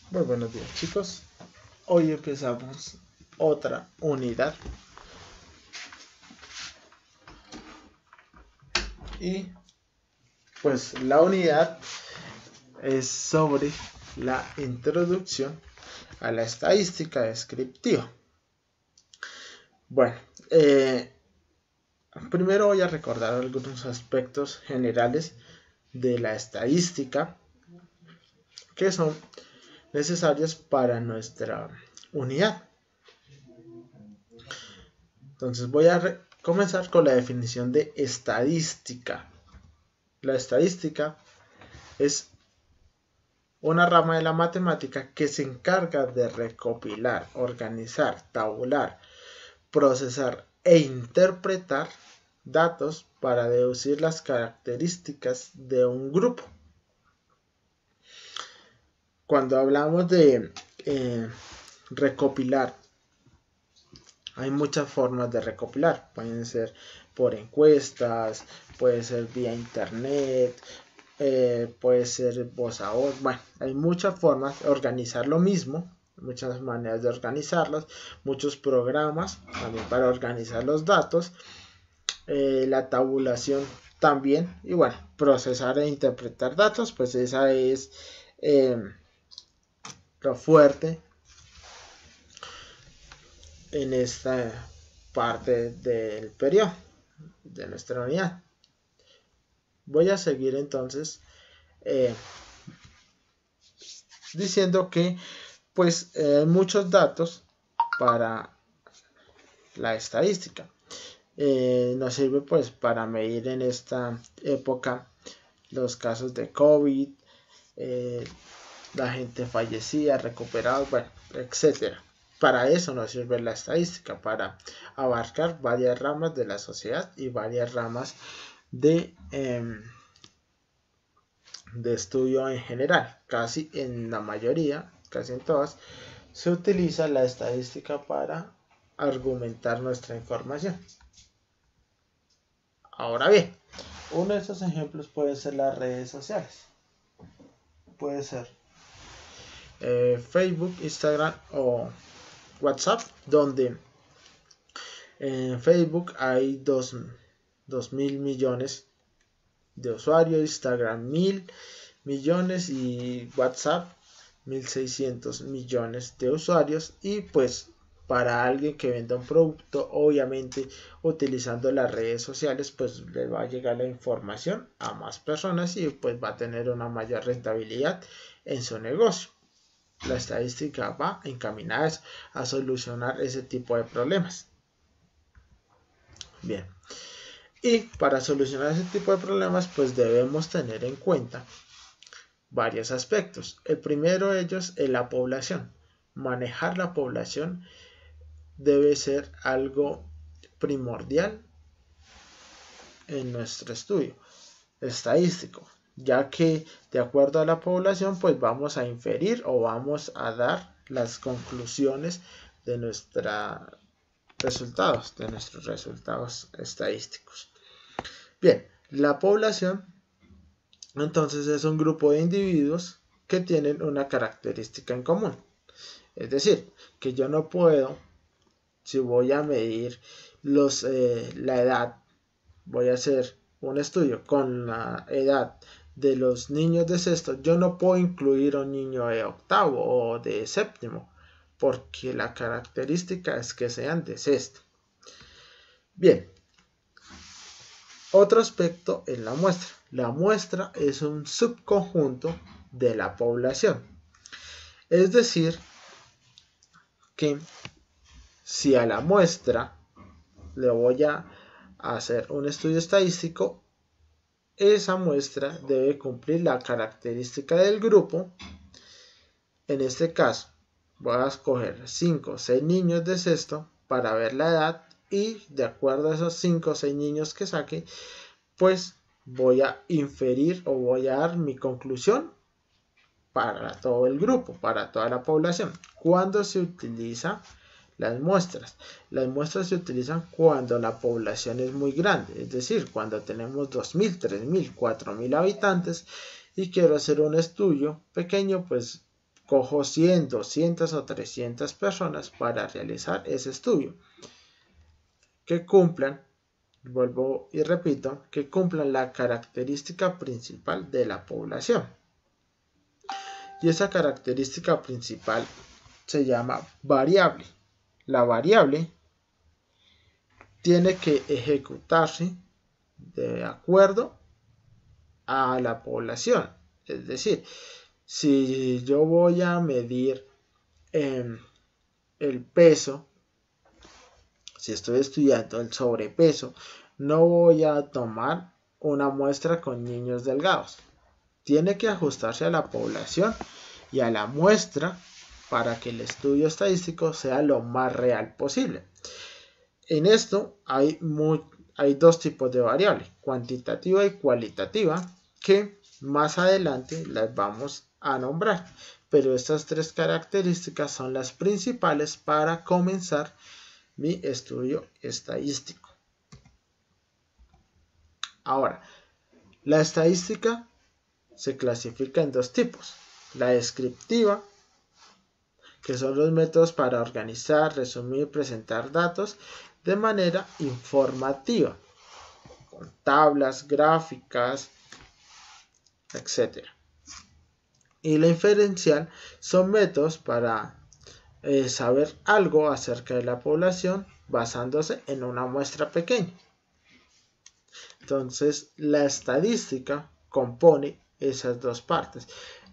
Muy buenos días, chicos. Hoy empezamos otra unidad y pues la unidad es sobre la introducción a la estadística descriptiva. Bueno, primero voy a recordar algunos aspectos generales de la estadística que son necesarios para nuestra unidad. Entonces voy a comenzar con la definición de estadística. La estadística es una rama de la matemática que se encarga de recopilar, organizar, tabular, procesar e interpretar datos para deducir las características de un grupo. Cuando hablamos de recopilar, hay muchas formas de recopilar. Pueden ser por encuestas, puede ser vía internet, puede ser voz a voz. Bueno, hay muchas formas de organizar lo mismo, muchas maneras de organizarlos, muchos programas también para organizar los datos, la tabulación también, y bueno, procesar e interpretar datos, pues esa es lo fuerte en esta parte del periodo de nuestra unidad. Voy a seguir entonces diciendo que pues muchos datos para la estadística. Nos sirve pues para medir en esta época los casos de COVID, la gente fallecida, recuperados, bueno, etcétera. Para eso nos sirve la estadística, para abarcar varias ramas de la sociedad y varias ramas de estudio en general. Casi en la mayoría, casi en todas, se utiliza la estadística para argumentar nuestra información. Ahora bien, uno de estos ejemplos puede ser las redes sociales. Puede ser Facebook, Instagram o WhatsApp, donde en Facebook hay 2.000 millones de usuarios, Instagram 1.000 millones y WhatsApp 1.600 millones de usuarios. Y pues para alguien que venda un producto, obviamente utilizando las redes sociales, pues le va a llegar la información a más personas y pues va a tener una mayor rentabilidad en su negocio. La estadística va encaminada a solucionar ese tipo de problemas. Bien, y para solucionar ese tipo de problemas pues debemos tener en cuenta varios aspectos. El primero de ellos es la población. Manejar la población debe ser algo primordial en nuestro estudio estadístico, ya que de acuerdo a la población pues vamos a inferir o vamos a dar las conclusiones de nuestros resultados estadísticos. Bien, la población entonces es un grupo de individuos que tienen una característica en común. Es decir, que yo no puedo, si voy a medir la edad, voy a hacer un estudio con la edad de los niños de sexto, yo no puedo incluir a un niño de octavo o de séptimo, porque la característica es que sean de sexto. Bien, otro aspecto es la muestra. La muestra es un subconjunto de la población. Es decir, que si a la muestra le voy a hacer un estudio estadístico, esa muestra debe cumplir la característica del grupo. En este caso, voy a escoger 5 o 6 niños de sexto para ver la edad y de acuerdo a esos 5 o 6 niños que saque, pues voy a inferir o voy a dar mi conclusión para todo el grupo, para toda la población. ¿Cuándo se utiliza las muestras? Las muestras se utilizan cuando la población es muy grande, es decir, cuando tenemos 2.000, 3.000, 4.000 habitantes y quiero hacer un estudio pequeño, pues cojo 100, 200 o 300 personas para realizar ese estudio que cumplan, vuelvo y repito, que cumplan la característica principal de la población. Y esa característica principal se llama variable. La variable tiene que ejecutarse de acuerdo a la población. Es decir, si yo voy a medir el peso, si estoy estudiando el sobrepeso, no voy a tomar una muestra con niños delgados. Tiene que ajustarse a la población y a la muestra para que el estudio estadístico sea lo más real posible. En esto hay dos tipos de variables, cuantitativa y cualitativa, que más adelante las vamos a nombrar. Pero estas tres características son las principales para comenzar mi estudio estadístico. Ahora, la estadística se clasifica en dos tipos. La descriptiva, que son los métodos para organizar, resumir y presentar datos de manera informativa, con tablas, gráficas, etc. Y la inferencial son métodos para saber algo acerca de la población basándose en una muestra pequeña. Entonces, la estadística compone esas dos partes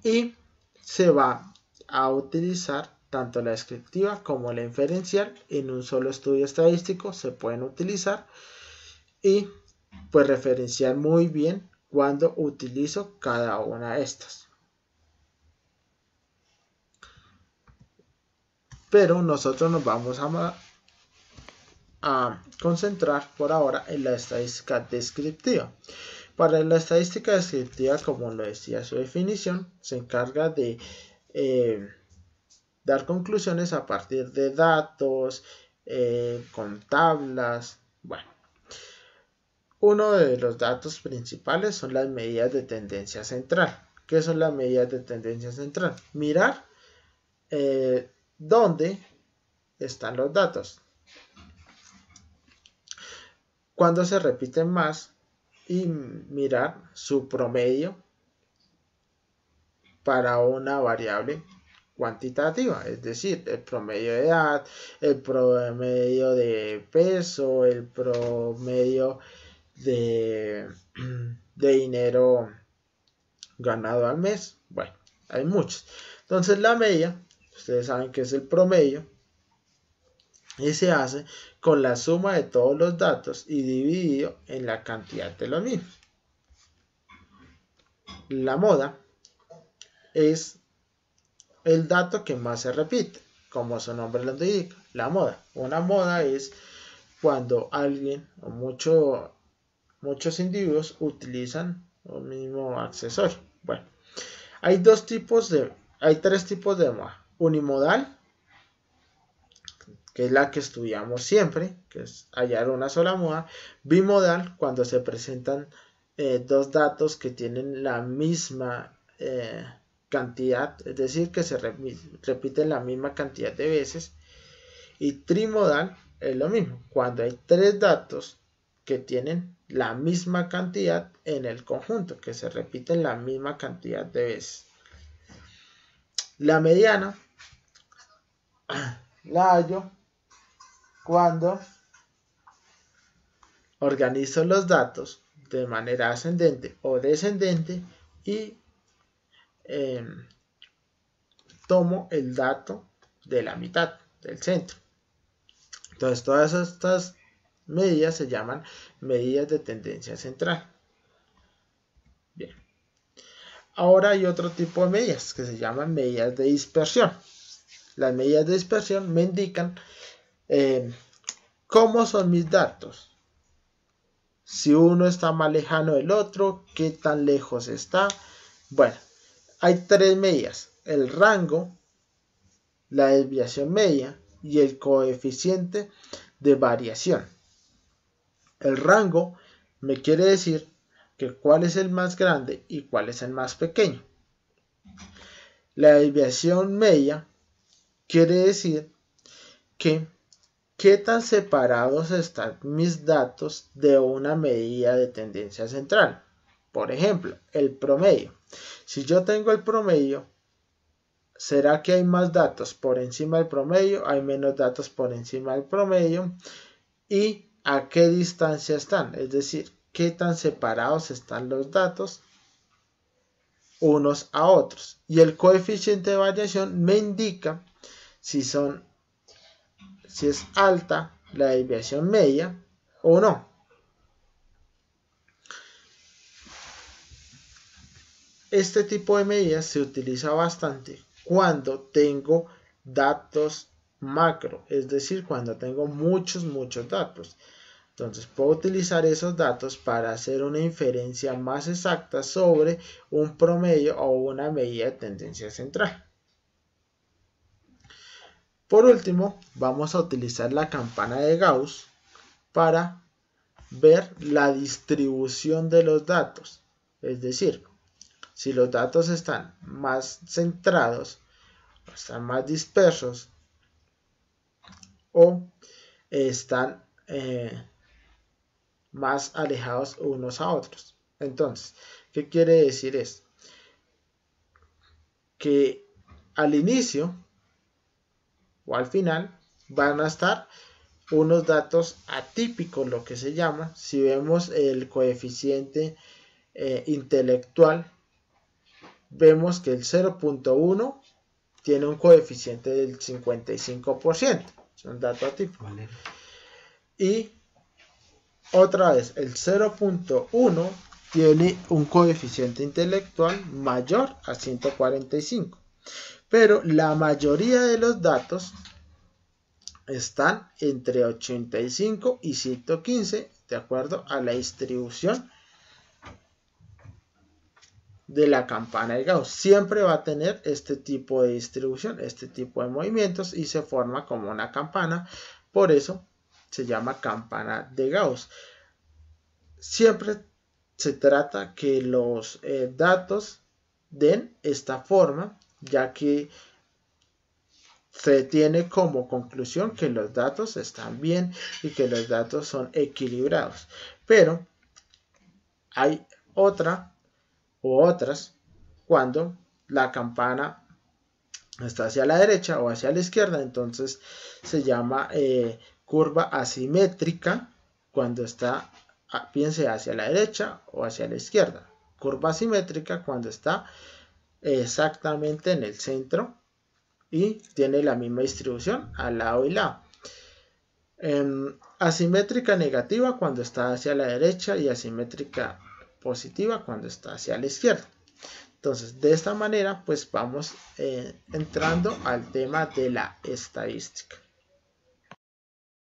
y se va a utilizar tanto la descriptiva como la inferencial en un solo estudio estadístico. Se pueden utilizar y pues referenciar muy bien cuando utilizo cada una de estas. Pero nosotros nos vamos a concentrar por ahora en la estadística descriptiva. Para la estadística descriptiva, como lo decía su definición, se encarga de dar conclusiones a partir de datos, con tablas. Bueno, uno de los datos principales son las medidas de tendencia central. ¿Qué son las medidas de tendencia central? Mirar dónde están los datos, cuándo se repiten más, y mirar su promedio para una variable cuantitativa, es decir, el promedio de edad, el promedio de peso, el promedio de dinero ganado al mes. Bueno, hay muchos. Entonces la media, ustedes saben que es el promedio, y se hace con la suma de todos los datos y dividido en la cantidad de los mismos. La moda es el dato que más se repite, como su nombre lo indica, la moda. Una moda es cuando alguien o muchos individuos utilizan un mismo accesorio. Bueno, hay tres tipos de moda. Unimodal, que es la que estudiamos siempre, que es hallar una sola moda. Bimodal, cuando se presentan dos datos que tienen la misma cantidad, es decir, que se repiten la misma cantidad de veces. Y trimodal es lo mismo, cuando hay tres datos que tienen la misma cantidad en el conjunto, que se repiten la misma cantidad de veces. La mediana la hallo cuando organizo los datos de manera ascendente o descendente y tomo el dato de la mitad, del centro. Entonces todas estas medidas se llaman medidas de tendencia central. Bien. Ahora hay otro tipo de medidas que se llaman medidas de dispersión. Las medidas de dispersión me indican cómo son mis datos. Si uno está más lejano del otro, qué tan lejos está. Bueno, hay tres medidas: el rango, la desviación media y el coeficiente de variación. El rango me quiere decir que cuál es el más grande y cuál es el más pequeño. La desviación media quiere decir que qué tan separados están mis datos de una medida de tendencia central. Por ejemplo, el promedio. Si yo tengo el promedio, ¿será que hay más datos por encima del promedio? ¿Hay menos datos por encima del promedio? ¿Y a qué distancia están? Es decir, ¿qué tan separados están los datos unos a otros? Y el coeficiente de variación me indica si es alta la desviación media o no. Este tipo de medidas se utiliza bastante cuando tengo datos macro, es decir, cuando tengo muchos datos. Entonces puedo utilizar esos datos para hacer una inferencia más exacta sobre un promedio o una medida de tendencia central. Por último, vamos a utilizar la campana de Gauss para ver la distribución de los datos. Es decir, si los datos están más centrados, están más dispersos o están más alejados unos a otros. Entonces, ¿qué quiere decir esto? Que al inicio o al final van a estar unos datos atípicos, lo que se llama. Si vemos el coeficiente intelectual, vemos que el 0.1 tiene un coeficiente del 55%, es un dato atípico. Vale. Y otra vez, el 0.1 tiene un coeficiente intelectual mayor a 145. Pero la mayoría de los datos están entre 85 y 115, de acuerdo a la distribución de la campana de Gauss. Siempre va a tener este tipo de distribución, este tipo de movimientos, y se forma como una campana. Por eso se llama campana de Gauss. Siempre se trata que los datos den esta forma, ya que se tiene como conclusión que los datos están bien y que los datos son equilibrados. Pero hay otra o otras cuando la campana está hacia la derecha o hacia la izquierda, entonces se llama curva asimétrica cuando está, piense, hacia la derecha o hacia la izquierda. Curva asimétrica cuando está exactamente en el centro y tiene la misma distribución al lado y lado. Asimétrica negativa cuando está hacia la derecha y asimétrica positiva cuando está hacia la izquierda. Entonces, de esta manera, pues vamos entrando al tema de la estadística.